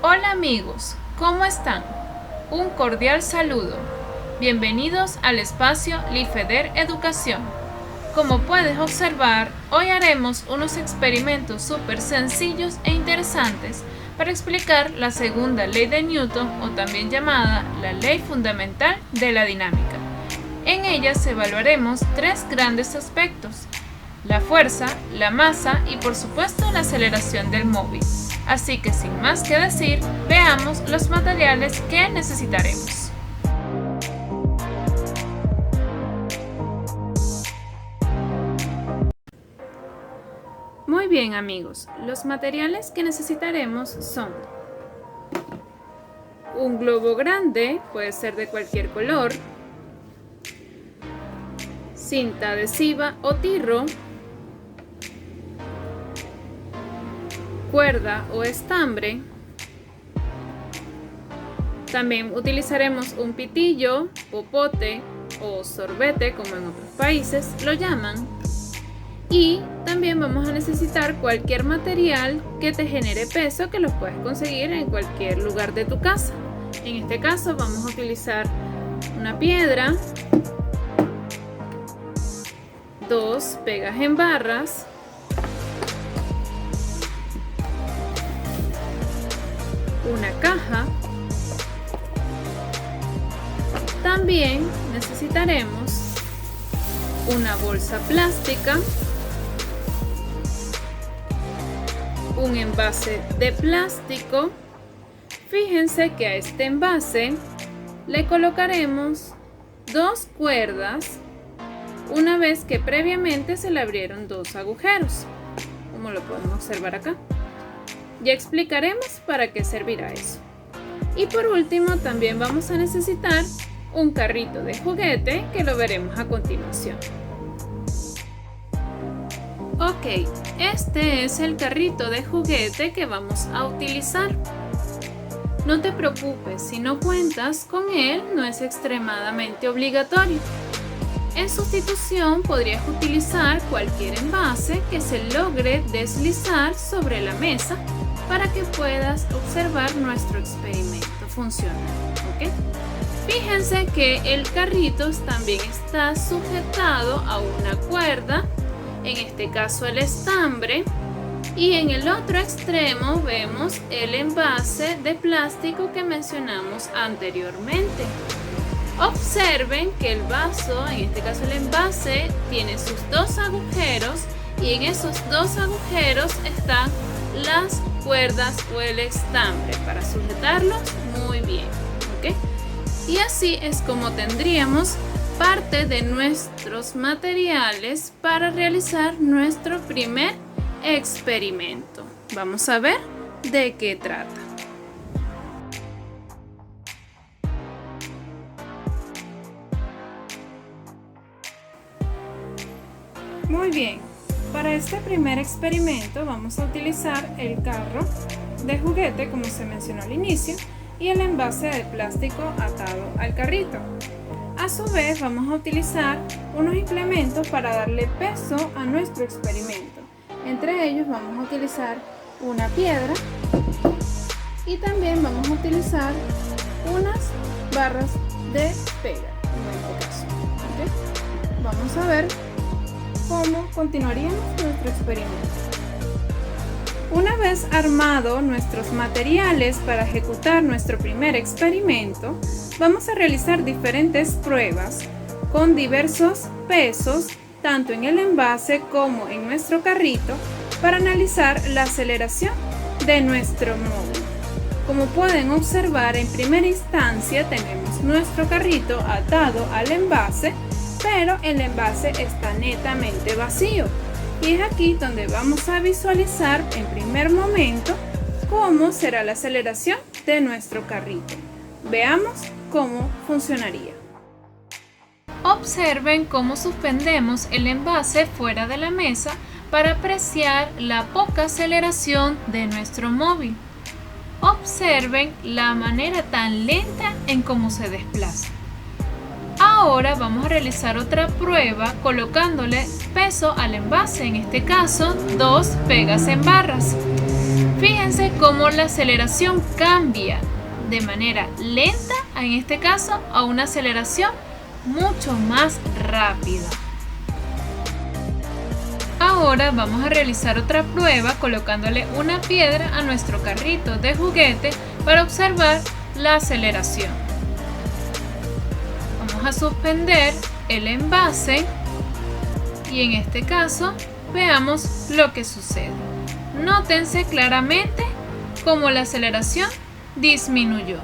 Hola amigos, ¿cómo están? Un cordial saludo. Bienvenidos al espacio Lifeder Educación. Como puedes observar, hoy haremos unos experimentos súper sencillos e interesantes para explicar la segunda ley de Newton, o también llamada la ley fundamental de la dinámica. En ellas evaluaremos tres grandes aspectos: la fuerza, la masa y por supuesto la aceleración del móvil. Así que sin más que decir, veamos los materiales que necesitaremos. Muy bien amigos, los materiales que necesitaremos son un globo grande, puede ser de cualquier color, cinta adhesiva o tirro, cuerda o estambre. También utilizaremos un pitillo, popote o sorbete, como en otros países lo llaman. Y también vamos a necesitar cualquier material que te genere peso, que los puedes conseguir en cualquier lugar de tu casa. En este caso vamos a utilizar una piedra, dos pegas en barras, una caja. También necesitaremos una bolsa plástica, un envase de plástico. Fíjense que a este envase le colocaremos dos cuerdas una vez que previamente se le abrieron dos agujeros, como lo podemos observar acá. Ya explicaremos para qué servirá eso. Y por último también vamos a necesitar un carrito de juguete, que lo veremos a continuación. Ok, este es el carrito de juguete que vamos a utilizar. No te preocupes, si no cuentas con él, no es extremadamente obligatorio. En sustitución podrías utilizar cualquier envase que se logre deslizar sobre la mesa para que puedas observar nuestro experimento funcional. ¿Ok? Fíjense que el carrito también está sujetado a una cuerda, en este caso el estambre, y en el otro extremo vemos el envase de plástico que mencionamos anteriormente. Observen que el vaso, en este caso el envase, tiene sus dos agujeros, y en esos dos agujeros están las cuerdas o el estambre para sujetarlos muy bien. ¿Ok? Y así es como tendríamos parte de nuestros materiales para realizar nuestro primer experimento. Vamos a ver de qué trata. Muy bien, para este primer experimento vamos a utilizar el carro de juguete, como se mencionó al inicio, y el envase de plástico atado al carrito. A su vez vamos a utilizar unos implementos para darle peso a nuestro experimento. Entre ellos vamos a utilizar una piedra y también vamos a utilizar unas barras de pega, como en este caso. ¿Okay? Vamos a ver cómo continuaríamos nuestro experimento. Una vez armado nuestros materiales para ejecutar nuestro primer experimento, vamos a realizar diferentes pruebas con diversos pesos, tanto en el envase como en nuestro carrito, para analizar la aceleración de nuestro móvil. Como pueden observar, en primera instancia tenemos nuestro carrito atado al envase, pero el envase está netamente vacío. Y es aquí donde vamos a visualizar en primer momento cómo será la aceleración de nuestro carrito. Veamos cómo funcionaría. Observen cómo suspendemos el envase fuera de la mesa para apreciar la poca aceleración de nuestro móvil. Observen la manera tan lenta en cómo se desplaza. Ahora vamos a realizar otra prueba colocándole peso al envase, en este caso dos pegas en barras. Fíjense cómo la aceleración cambia de manera lenta, en este caso, a una aceleración mucho más rápida. Ahora vamos a realizar otra prueba colocándole una piedra a nuestro carrito de juguete para observar la aceleración. Vamos a suspender el envase y en este caso veamos lo que sucede. Nótense claramente cómo la aceleración disminuyó.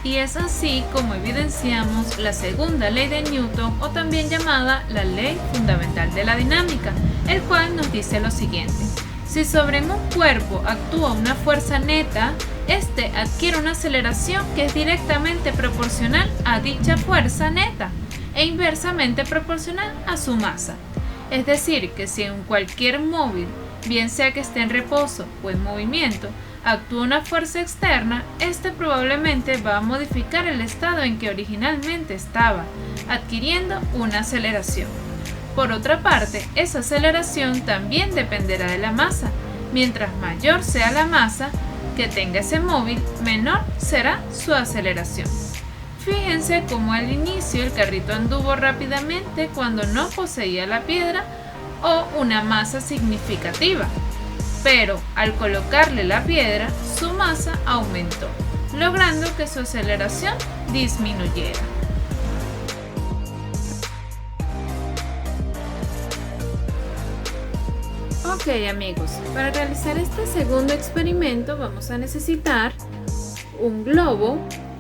Y es así como evidenciamos la segunda ley de Newton, o también llamada la ley fundamental de la dinámica, el cual nos dice lo siguiente: si sobre un cuerpo actúa una fuerza neta, este adquiere una aceleración que es directamente proporcional a dicha fuerza neta e inversamente proporcional a su masa. Es decir, que si en cualquier móvil, bien sea que esté en reposo o en movimiento, actúa una fuerza externa, este probablemente va a modificar el estado en que originalmente estaba, adquiriendo una aceleración. Por otra parte, esa aceleración también dependerá de la masa. Mientras mayor sea la masa que tenga ese móvil, menor será su aceleración. Fíjense cómo al inicio el carrito anduvo rápidamente cuando no poseía la piedra o una masa significativa, pero al colocarle la piedra, su masa aumentó, logrando que su aceleración disminuyera. Ok amigos, para realizar este segundo experimento vamos a necesitar un globo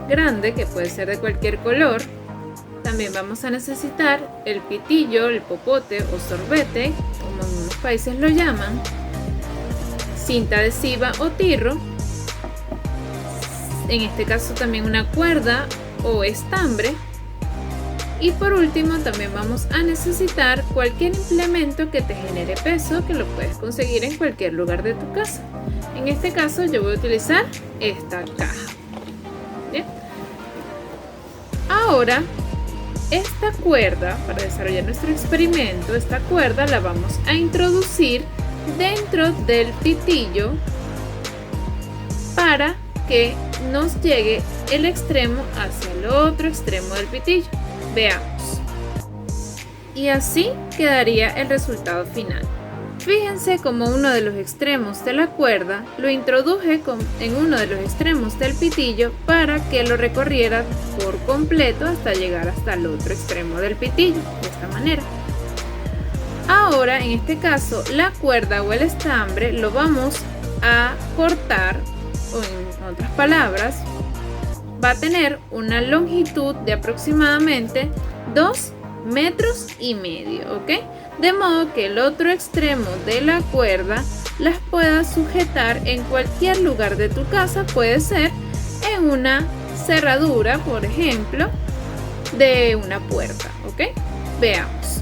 grande que puede ser de cualquier color. También vamos a necesitar el pitillo, el popote o sorbete, como en unos países lo llaman, cinta adhesiva o tirro, en este caso también una cuerda o estambre, y por último también vamos a necesitar cualquier implemento que te genere peso, que lo puedes conseguir en cualquier lugar de tu casa. En este caso yo voy a utilizar esta caja. ¿Bien? Ahora esta cuerda, para desarrollar nuestro experimento, esta cuerda la vamos a introducir dentro del pitillo para que nos llegue el extremo hacia el otro extremo del pitillo. Veamos. Y así quedaría el resultado final. Fíjense cómo uno de los extremos de la cuerda lo introduje en uno de los extremos del pitillo para que lo recorriera por completo hasta llegar hasta el otro extremo del pitillo, de esta manera. Ahora, en este caso, la cuerda o el estambre lo vamos a cortar, o en otras palabras, va a tener una longitud de aproximadamente 2,5 metros, ¿ok? De modo que el otro extremo de la cuerda las puedas sujetar en cualquier lugar de tu casa. Puede ser en una cerradura, por ejemplo, de una puerta, ¿ok? Veamos.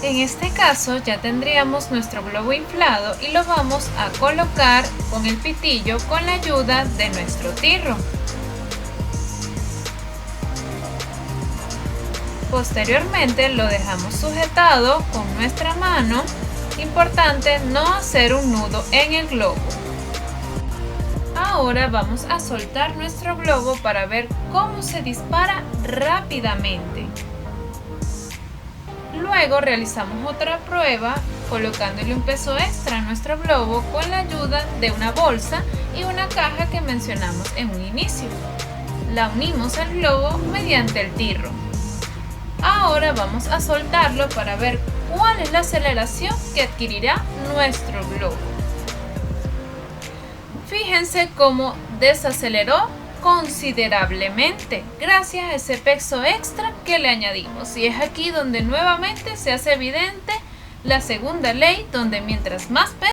En este caso ya tendríamos nuestro globo inflado y lo vamos a colocar con el pitillo con la ayuda de nuestro tirro. Posteriormente lo dejamos sujetado con nuestra mano. Importante no hacer un nudo en el globo. Ahora vamos a soltar nuestro globo para ver cómo se dispara rápidamente. Luego realizamos otra prueba colocándole un peso extra a nuestro globo con la ayuda de una bolsa y una caja que mencionamos en un inicio. La unimos al globo mediante el tirro. Ahora vamos a soltarlo para ver cuál es la aceleración que adquirirá nuestro globo. Fíjense cómo desaceleró considerablemente gracias a ese peso extra que le añadimos, y es aquí donde nuevamente se hace evidente la segunda ley, donde mientras más peso